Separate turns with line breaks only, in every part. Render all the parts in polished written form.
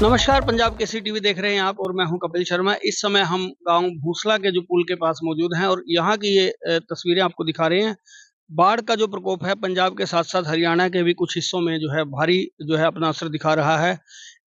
नमस्कार, पंजाब केसरी टीवी देख रहे हैं आप और मैं हूं कपिल शर्मा। इस समय हम गांव भूसला के जो पुल के पास मौजूद हैं और यहाँ की ये तस्वीरें आपको दिखा रहे हैं। बाढ़ का जो प्रकोप है पंजाब के साथ-साथ हरियाणा के भी कुछ हिस्सों में जो है भारी जो है अपना असर दिखा रहा है।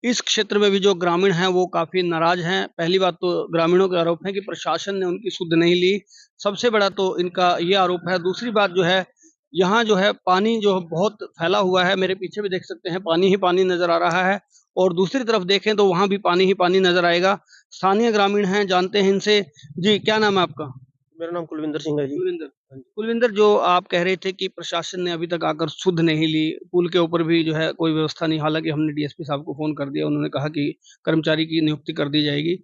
इस क्षेत्र में भी जो ग्रामीण हैं वो काफ़ी नाराज़ हैं। पहली बात तो ग्रामीणों का आरोप है कि प्रशासन ने उनकी सुध नहीं ली। सबसे बड़ा तो इनका ये आरोप है। दूसरी बात जो है, यहाँ जो है पानी जो बहुत फैला हुआ है। मेरे पीछे भी देख सकते हैं पानी ही पानी नज़र आ रहा है और दूसरी तरफ देखें तो वहाँ भी पानी ही पानी नज़र आएगा। स्थानीय ग्रामीण हैं, जानते हैं इनसे। जी, क्या नाम है आपका?
मेरा नाम कुलविंदर सिंह है जी।
कुलविंदर। कुलविंदर, जो आप कह रहे थे कि प्रशासन ने अभी तक आकर सुध नहीं ली, पुल के ऊपर भी जो है कोई व्यवस्था नहीं, हालाँकि हमने डीएसपी साहब को फ़ोन कर दिया, उन्होंने कहा कि कर्मचारी की नियुक्ति कर दी जाएगी।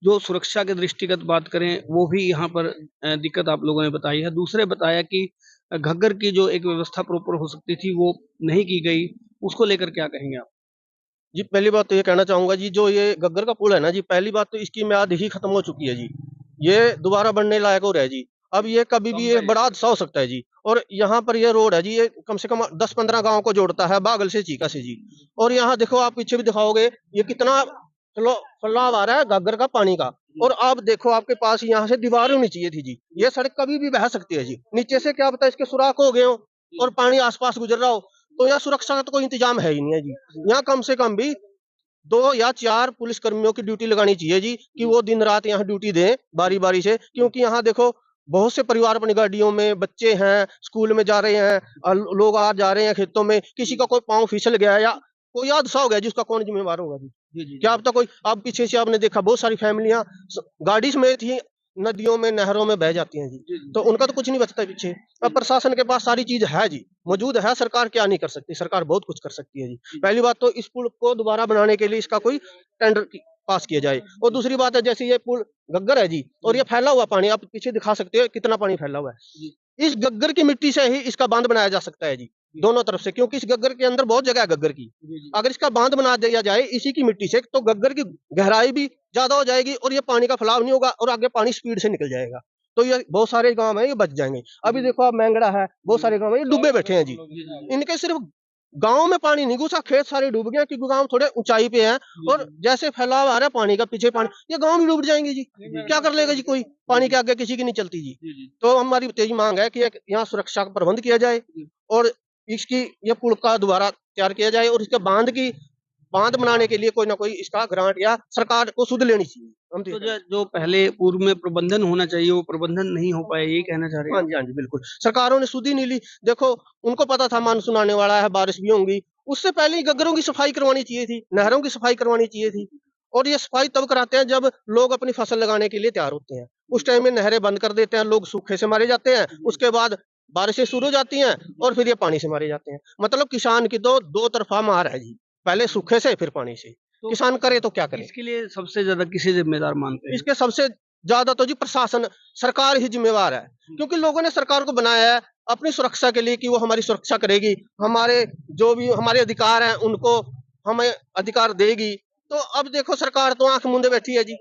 जो सुरक्षा के दृष्टिगत बात करें, वो भी यहाँ पर दिक्कत आप लोगों ने बताई है। दूसरे बताया कि घग्गर की जो एक व्यवस्था प्रॉपर हो सकती थी, वो नहीं की गई, उसको लेकर क्या कहेंगे आप?
जी, पहली बात तो ये कहना चाहूँगा जी, जो ये घग्गर का पुल है ना जी, पहली बात तो इसकी म्याद ही खत्म हो चुकी है जी। ये दोबारा बनने लायक हो रहा है जी। अब ये कभी भी ये बड़ा हादसा हो सकता है जी। और यहाँ पर ये रोड है जी, ये कम से कम 10-15 गाँव को जोड़ता है बागल से चीका से जी। और यहाँ देखो, आप पीछे भी दिखाओगे, ये कितना फैलाव आ रहा है घग्गर का पानी का। और आप देखो, आपके पास यहाँ से दीवार होनी चाहिए थी जी। ये सड़क कभी भी बह सकती है जी। नीचे से क्या पता इसके सुराख हो गए हों और पानी आस-पास गुजर रहा हो। तो यहाँ सुरक्षा का तो कोई इंतजाम है ही नहीं है जी। यहाँ कम से कम भी 2 या 4 पुलिस कर्मियों की ड्यूटी लगानी चाहिए जी, कि वो दिन-रात यहाँ ड्यूटी दें बारी-बारी से। क्योंकि यहाँ देखो, बहुत से परिवार अपनी गाड़ियों में, बच्चे हैं, स्कूल में जा रहे हैं, लोग आ जा रहे हैं खेतों में, किसी का कोई पाँव फिसल गया या कोई हादसा हो गया जी, उसका कौन ज़िम्मेवार होगा जी?
जी, जी,
क्या
जी।
पता कोई, आप पीछे से आपने देखा बहुत सारी फैमिलियाँ गाड़ी समेत ही नदियों में, नहरों में बह जाती हैं जी।
जी, जी।
तो उनका तो कुछ नहीं बचता पीछे। अब प्रशासन के पास सारी चीज़ है जी, मौजूद है, सरकार क्या नहीं कर सकती? सरकार बहुत कुछ कर सकती है जी। पहली बात तो इस पुल को दोबारा बनाने के लिए इसका कोई टेंडर पास किया जाए। और दूसरी बात है, जैसे ये पुल घग्गर है जी, और ये फैला हुआ पानी, आप पीछे दिखा सकते हो कितना पानी फैला हुआ है।
जी,
इस घग्गर की मिट्टी से ही इसका बांध बनाया जा सकता है जी, दोनों तरफ से, क्योंकि इस घग्गर के अंदर बहुत जगह है घग्गर की।
जी, जी।
अगर इसका बांध बना दिया जाए इसी की मिट्टी से, तो घग्गर की गहराई भी ज़्यादा हो जाएगी और ये पानी का फैलाव नहीं होगा और आगे पानी स्पीड से निकल जाएगा। तो ये बहुत सारे गाँव हैं, ये बच जाएँगे। अभी देखो, आप मैंगड़ा है, बहुत सारे गाँव हैं, ये डूबे बैठे हैं जी।
जी, जी।
इनके सिर्फ गाँव में पानी नहीं घुसा, खेत सारे डूब गए, क्योंकि गाँव थोड़े ऊँचाई पे हैं।
जी,
और
जी।
जैसे फैलाव आ रहा है पानी का, पीछे पानी, ये गाँव भी डूब जाएँगे जी।
जी,
क्या कर लेगा जी कोई? पानी के आगे किसी की नहीं चलती जी।
जी, जी।
तो हमारी तेज़ माँग है कि एक यहाँ सुरक्षा का प्रबंध किया जाए
जी।
और इसकी ये पुल का दोबारा तैयार किया जाए और इसके बाँध बनाने के लिए कोई ना कोई इसका ग्रांट या सरकार को सुध लेनी चाहिए। हम तो ये
तो
कहना
जो पहले पूर्व में प्रबंधन होना चाहिए, वो प्रबंधन नहीं हो पाया, यही कहना चाह रहे हैं
हाँ
आप?
जी, हाँ जी, बिल्कुल। सरकारों ने सुध ही नहीं ली। देखो, उनको पता था मानसून आने वाला है, बारिश भी होंगी। उससे पहले ही घग्गरों की सफाई करवानी चाहिए थी, नहरों की सफाई करवानी चाहिए थी। और ये सफाई तब कराते हैं जब लोग अपनी फसल लगाने के लिए तैयार होते हैं। उस टाइम में नहरें बंद कर देते हैं, लोग सूखे से मारे जाते हैं। उसके बाद बारिशें शुरू हो जाती हैं और फिर ये पानी से मारे जाते हैं। मतलब किसान की तो दो तरफ़ा मार है जी। पहले सूखे से, फिर पानी से।
तो
किसान करे तो क्या करे?
इसके लिए सबसे ज़्यादा किसे ज़िम्मेदार मानते हैं?
इसके सबसे ज़्यादा तो जी प्रशासन, सरकार ही ज़िम्मेवार है। क्योंकि लोगों ने सरकार को बनाया है अपनी सुरक्षा के लिए, कि वो हमारी सुरक्षा करेगी, हमारे जो भी हमारे अधिकार हैं उनको हमें अधिकार देगी। तो अब देखो, सरकार तो आँख मूंदे बैठी है जी।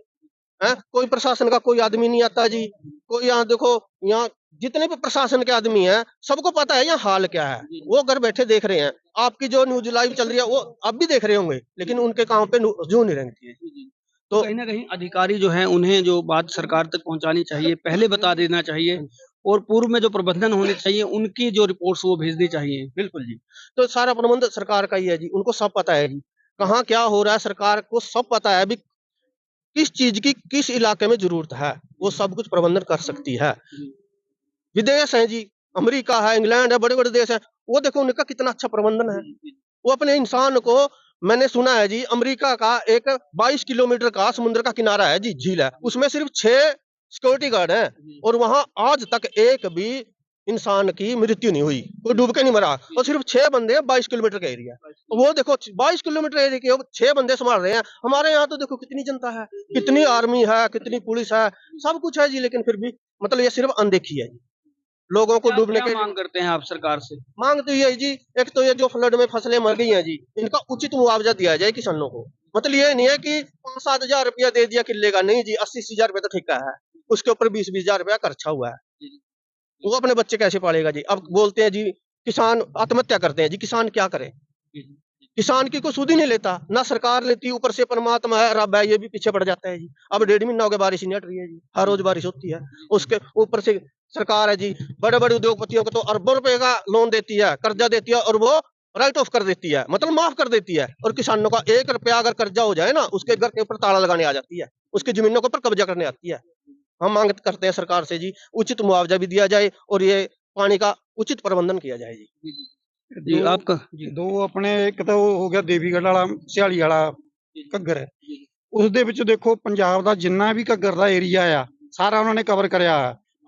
हैं? कोई प्रशासन का कोई आदमी नहीं आता जी। कोई, यहाँ देखो, यहाँ जितने भी प्रशासन के आदमी हैं, सबको पता है यहाँ हाल क्या है। वो घर बैठे देख रहे हैं। आपकी जो न्यूज़ लाइव चल रही है वो आप भी देख रहे होंगे, लेकिन उनके काम पे जूँ नहीं रेंगती है।
जी, जी। तो
तो
कहीं न कहीं अधिकारी जो हैं, उन्हें जो बात सरकार तक पहुँचानी चाहिए, पहले बता देना चाहिए और पूर्व में जो प्रबंधन होने चाहिए, उनकी जो रिपोर्ट्स वो भेजनी चाहिए।
बिल्कुल जी। तो सारा प्रबंध सरकार का ही है जी, उनको सब पता है जी। कहाँ क्या हो रहा है, सरकार को सब पता है अभी, किस चीज़ की किस इलाके में ज़रूरत है, वो सब कुछ प्रबंधन कर सकती है।
जी।
विदेश हैं जी, अमेरिका है, इंग्लैंड है, बड़े-बड़े देश हैं, वो देखो उनका कितना अच्छा प्रबंधन है।
जी, जी।
वो अपने इंसान को, मैंने सुना है जी, अमेरिका का एक 22 किलोमीटर का समुद्र का किनारा है जी, झील है, उसमें सिर्फ 6 सिक्योरिटी गार्ड हैं
जी,
और वहाँ आज तक एक भी इंसान की मृत्यु नहीं हुई, कोई डूब के नहीं मरा।
जी।
और सिर्फ 6 बंदे हैं 22 किलोमीटर का एरिया। तो वो देखो, 22 किलोमीटर एरिया के 6 बंदे संभाल रहे हैं। हमारे यहाँ तो देखो कितनी जनता है, कितनी आर्मी है, कितनी पुलिस है, सब कुछ है जी, लेकिन फिर भी मतलब ये सिर्फ अनदेखी है जी। लोगों को
क्या
डूबने
क्या
के
माँग करते हैं आप सरकार से?
मांग तो ये है जी, एक तो ये जो फ्लड में फसलें मर गई हैं जी, इनका उचित मुआवजा दिया जाए किसानों को। मतलब ये नहीं है कि 5-7 हज़ार रुपया दे दिया किल्ले का, नहीं जी, 80-80 हज़ार रुपया तो ठेका है। उसके ऊपर 20-20 हज़ार रुपया खर्चा हुआ है।
जी, जी।
वो अपने बच्चे कैसे पालेगा जी? अब बोलते हैं जी, किसान आत्महत्या करते हैं जी, किसान क्या करे?
जी, जी।
किसान की कोई सुध ही नहीं लेता, ना सरकार लेती, ऊपर से परमात्मा है, रब है, ये भी पीछे पड़ जाता है जी। अब 1.5 महीना हो गया बारिश ही नहीं हट रही है जी, हर रोज बारिश होती है। उसके ऊपर से सरकार है जी, बड़े बड़े उद्योगपतियों को तो अरबों रुपए का लोन देती है, कर्जा देती है, और वो राइट ऑफ कर देती है, मतलब माफ कर देती है। और किसानों का 1 रुपया अगर कर्जा हो जाए ना, उसके घर के ऊपर ताला लगाने आ जाती है, उसकी जमीनों के ऊपर कब्जा करने आती है। हम मांग करते हैं सरकार से जी, उचित मुआवजा भी दिया जाए और ये पानी का उचित प्रबंधन किया जाए जी।
जी,
दो
आपका जी
ਦੋ ਆਪਣੇ ਇੱਕ ਤਾਂ ਉਹ ਹੋ ਗਿਆ ਦੇਵੀਗੜ੍ਹ ਵਾਲਾ ਸਿਹਾਲੀ ਵਾਲਾ ਘੱਗਰ ਉਸ ਦੇ ਵਿੱਚ ਦੇਖੋ ਪੰਜਾਬ ਦਾ ਜਿੰਨਾ ਵੀ ਘੱਗਰ ਦਾ ਏਰੀਆ ਆ ਸਾਰਾ ਉਹਨਾਂ ਨੇ ਕਵਰ ਕਰਿਆ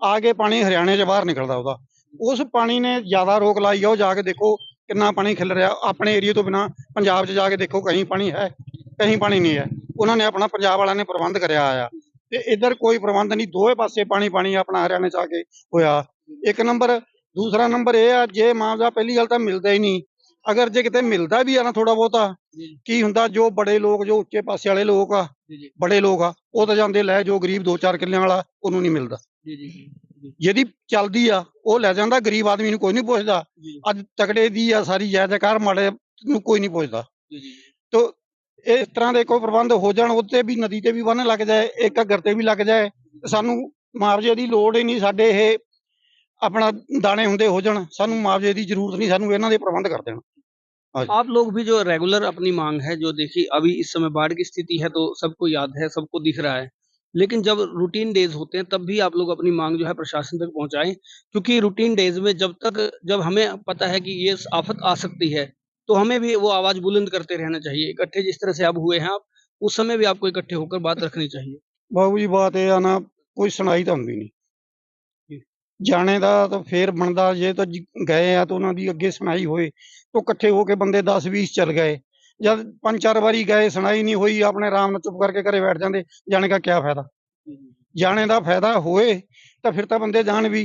ਆਗੇ ਪਾਣੀ ਹਰਿਆਣੇ 'ਚ ਬਾਹਰ ਨਿਕਲਦਾ ਉਹਦਾ ਉਸ ਪਾਣੀ ਨੇ ਜ਼ਿਆਦਾ ਰੋਕ ਲਾਈ ਆ ਉਹ ਜਾ ਕੇ ਦੇਖੋ ਕਿੰਨਾ ਪਾਣੀ ਖਿਲ ਰਿਹਾ ਆਪਣੇ ਏਰੀਏ ਤੋਂ ਬਿਨਾ ਪੰਜਾਬ 'ਚ ਜਾ ਕੇ ਦੇਖੋ ਕਹੀਂ ਪਾਣੀ ਹੈ ਕਹੀਂ ਪਾਣੀ ਨਹੀਂ ਹੈ ਉਹਨਾਂ ਨੇ ਆਪਣਾ ਪੰਜਾਬ ਵਾਲਿਆਂ ਨੇ ਪ੍ਰਬੰਧ ਕਰਿਆ ਆ ਤੇ ਇੱਧਰ ਕੋਈ ਪ੍ਰਬੰਧ ਨਹੀਂ ਦੋਵੇਂ ਪਾਸੇ ਪਾਣੀ ਪਾਣੀ ਆਪਣਾ ਹਰਿਆਣੇ 'ਚ ਆ ਕੇ ਹੋਇਆ ਇੱਕ ਨੰਬਰ ਦੂਸਰਾ ਨੰਬਰ ਇਹ ਆ ਜੇ ਮੁਆਵਜ਼ਾ ਪਹਿਲੀ ਗੱਲ ਤਾਂ ਮਿਲਦਾ ਹੀ ਨਹੀਂ ਅਗਰ ਜੇ ਕਿਤੇ ਮਿਲਦਾ ਵੀ ਆ ਨਾ ਥੋੜਾ ਬਹੁਤਾ ਕੀ ਹੁੰਦਾ ਜੋ ਬੜੇ ਲੋਕ ਜੋ ਉੱਚੇ ਪਾਸੇ ਵਾਲੇ ਲੋਕ ਆ ਬੜੇ ਲੋਕ ਆ ਉਹ ਤਾਂ ਜਾਂਦੇ ਲੈ ਜੋ ਗਰੀਬ 2-4 ਕਿੱਲਿਆਂ ਵਾਲਾ ਉਹਨੂੰ ਨਹੀਂ ਮਿਲਦਾ ਜਿਹਦੀ ਚੱਲਦੀ ਆ ਉਹ ਲੈ ਜਾਂਦਾ ਗਰੀਬ ਆਦਮੀ ਨੂੰ ਕੋਈ ਨਹੀਂ ਪੁੱਛਦਾ ਅੱਜ ਤਕੜੇ ਦੀ ਆ ਸਾਰੀ ਜਾਇਦਾਕਾਰ ਮਾੜੇ ਨੂੰ ਕੋਈ ਨਹੀਂ ਪੁੱਛਦਾ ਤੋ ਇਸ ਤਰ੍ਹਾਂ ਦੇ ਕੋਈ ਪ੍ਰਬੰਧ ਹੋ ਜਾਣ ਉੱਤੇ ਵੀ ਨਦੀ ਤੇ ਵੀ ਬੰਨ ਲੱਗ ਜਾਏ ਇੱਕ ਘੱਗਰ ਤੇ ਵੀ ਲੱਗ ਜਾਏ ਸਾਨੂੰ ਮੁਆਵਜ਼ੇ ਦੀ ਲੋੜ ਹੀ ਨਹੀਂ ਸਾਡੇ ਇਹ अपना दाने हुंदे हो जाण सानू मुआवजे की जरूरत नहीं सानू इन्हां दे प्रबंध कर देण।
आप लोग भी जो रेगुलर अपनी मांग है जो देखिए अभी इस समय बाढ़ की स्थिति है तो सबको याद है सबको दिख रहा है लेकिन जब रूटीन डेज होते हैं तब भी आप लोग अपनी मांग जो है प्रशासन तक पहुंचाएं क्योंकि रूटीन डेज में जब हमें पता है कि ये आफत आ सकती है तो हमें भी वो आवाज बुलंद करते रहना चाहिए इकट्ठे जिस तरह से अब हुए हैं आप उस समय भी आपको इकट्ठे होकर बात रखनी चाहिए।
बाबू जी बात यह ना कोई सुनाई तो हुंदी नहीं जाने का तो फिर बनता जे तो गए आ तो उन्होंने अगे सुनाई होए तो कट्ठे होके बंदे 10-20 चल गए जब 5-4 बारी गए सुनाई नहीं हुई अपने आराम चुप करके घरे बैठ जाते जाने का क्या फायदा जाने का फायदा होए तो फिर तो बंदे जान भी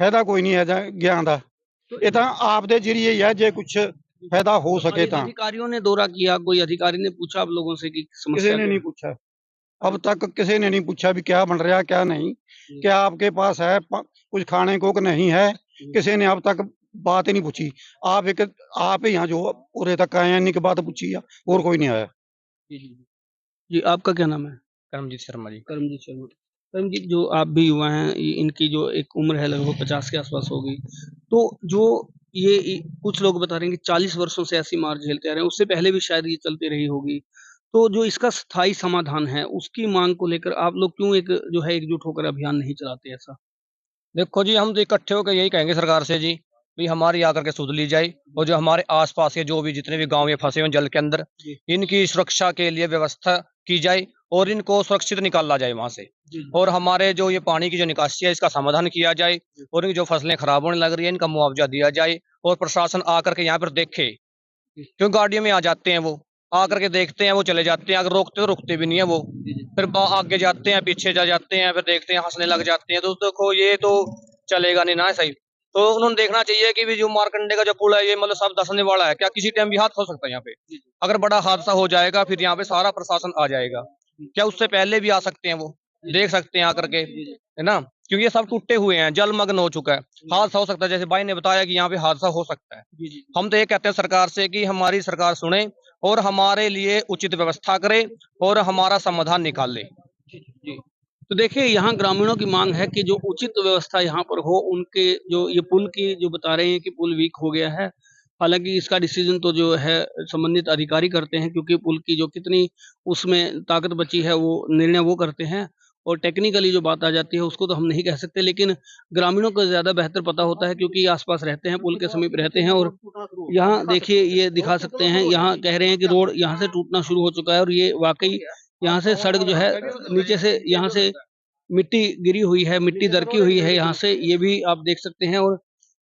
फायदा कोई नहीं है ज्ञान का ये तो आप दे जरिए ही है जे कुछ फायदा हो सके तो
अधिकारियों ने दौरा किया कोई अधिकारी ने पूछा आप लोगों से कि
किसी ने नहीं पूछा अब तक किसी ने नहीं पूछा भी क्या बन रहा क्या नहीं क्या आपके पास है कुछ खाने को कि नहीं है किसी ने अब तक बात ही नहीं पूछी आप ही यहाँ जो पूरे तक आए हैं इन्हीं की बात पूछी है और कोई नहीं आया।
जी आपका क्या नाम है?
करमजीत शर्मा जी।
करमजीत शर्मा। करमजीत जो आप भी युवा हैं इनकी जो एक उम्र है लगभग 50 के आसपास होगी तो जो ये कुछ लोग बता रहे हैं कि 40 वर्षों से ऐसी मार झेलते आ रहे हैं उससे पहले भी शायद ये चलती रही होगी तो जो इसका स्थायी समाधान है उसकी मांग को लेकर आप लोग क्यों एक जो है एकजुट होकर अभियान नहीं चलाते ऐसा?
देखो जी हम तो इकट्ठे होकर यही कहेंगे सरकार से जी भी हमारी आकर के सुध ली जाए और जो हमारे आसपास के जो भी जितने भी गांव ये फंसे हुए जल के अंदर इनकी सुरक्षा के लिए व्यवस्था की जाए और इनको सुरक्षित निकाला जाए वहां से और हमारे जो ये पानी की जो निकासी है इसका समाधान किया जाए और इनकी जो फसलें खराब होने लग रही है इनका मुआवजा दिया जाए और प्रशासन आकर के यहाँ पर देखे क्यों गाड़ियों में आ जाते हैं वो आकर के देखते हैं वो चले जाते हैं अगर रोकते तो रुकते भी नहीं है वो फिर आगे जाते हैं पीछे जाते हैं फिर देखते हैं हंसने लग जाते हैं तो देखो ये तो चलेगा नहीं ना सही तो उन्होंने देखना चाहिए कि भी जो मारकंडे का जो पुल है ये मतलब सब धंसने वाला है क्या किसी टाइम भी हादसा हो सकता है यहाँ पे अगर बड़ा हादसा हो जाएगा फिर यहाँ पे सारा प्रशासन आ जाएगा क्या उससे पहले भी आ सकते हैं वो देख सकते हैं आकर के है ना क्योंकि ये सब टूटे हुए हैं जलमग्न हो चुका है हादसा हो सकता है जैसे भाई ने बताया कि यहाँ पे हादसा हो सकता है हम तो ये कहते हैं सरकार से कि हमारी सरकार सुने और हमारे लिए उचित व्यवस्था करे और हमारा समाधान निकाल ले।
तो देखिए यहाँ ग्रामीणों की मांग है कि जो उचित व्यवस्था यहाँ पर हो उनके जो ये पुल की जो बता रहे हैं कि पुल वीक हो गया है हालांकि इसका डिसीजन तो जो है संबंधित अधिकारी करते हैं क्योंकि पुल की जो कितनी उसमें ताकत बची है वो निर्णय वो करते हैं और टेक्निकली जो बात आ जाती है उसको तो हम नहीं कह सकते लेकिन ग्रामीणों को ज्यादा बेहतर पता होता है क्योंकि आसपास रहते हैं पुल के समीप रहते हैं और यहाँ देखिए ये दिखा सकते हैं यहाँ कह रहे हैं कि रोड यहाँ से टूटना शुरू हो चुका है और ये वाकई यहाँ से सड़क जो है नीचे से यहाँ से मिट्टी गिरी हुई है मिट्टी दरकी हुई है यहाँ से ये भी आप देख सकते हैं और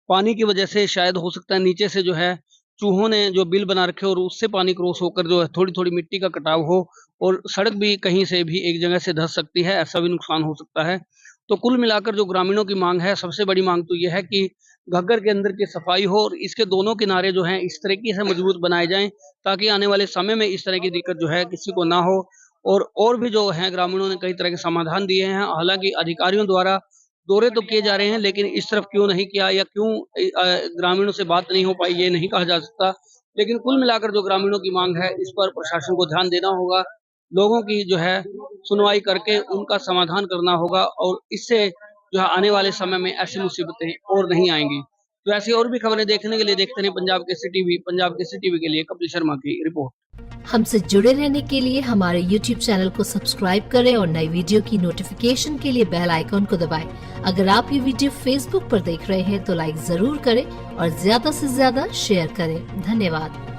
पानी की वजह से शायद हो सकता है नीचे से जो है चूहों ने जो बिल बना रखे और उससे पानी क्रॉस होकर जो है थोड़ी थोड़ी मिट्टी का कटाव हो और सड़क भी कहीं से भी एक जगह से धंस सकती है ऐसा भी नुकसान हो सकता है। तो कुल मिलाकर जो ग्रामीणों की मांग है सबसे बड़ी मांग तो यह है कि घग्गर के अंदर की सफाई हो और इसके दोनों किनारे जो हैं इस तरीके से मजबूत बनाए जाएं ताकि आने वाले समय में इस तरह की दिक्कत जो है किसी को ना हो और भी जो है ग्रामीणों ने कई तरह के समाधान दिए हैं हालांकि अधिकारियों द्वारा दौरे तो किए जा रहे हैं लेकिन इस तरफ क्यों नहीं किया या क्यों ग्रामीणों से बात नहीं हो पाई ये नहीं कहा जा सकता लेकिन कुल मिलाकर जो ग्रामीणों की मांग है, इस पर प्रशासन को ध्यान देना होगा, लोगों की जो है सुनवाई करके उनका समाधान करना होगा और इससे जो है आने वाले समय में ऐसी मुसीबतें और नहीं आएंगी। तो ऐसी और भी खबरें देखने के लिए देखते रहिए पंजाब केसरी टीवी। पंजाब केसरी टीवी के लिए कपिल शर्मा की रिपोर्ट।
हमसे जुड़े रहने के लिए हमारे YouTube चैनल को सब्सक्राइब करें और नई वीडियो की नोटिफिकेशन के लिए बेल आइकॉन को दबाएं। अगर आप ये वीडियो Facebook पर देख रहे हैं तो लाइक जरूर करें और ज्यादा से ज्यादा शेयर करें। धन्यवाद।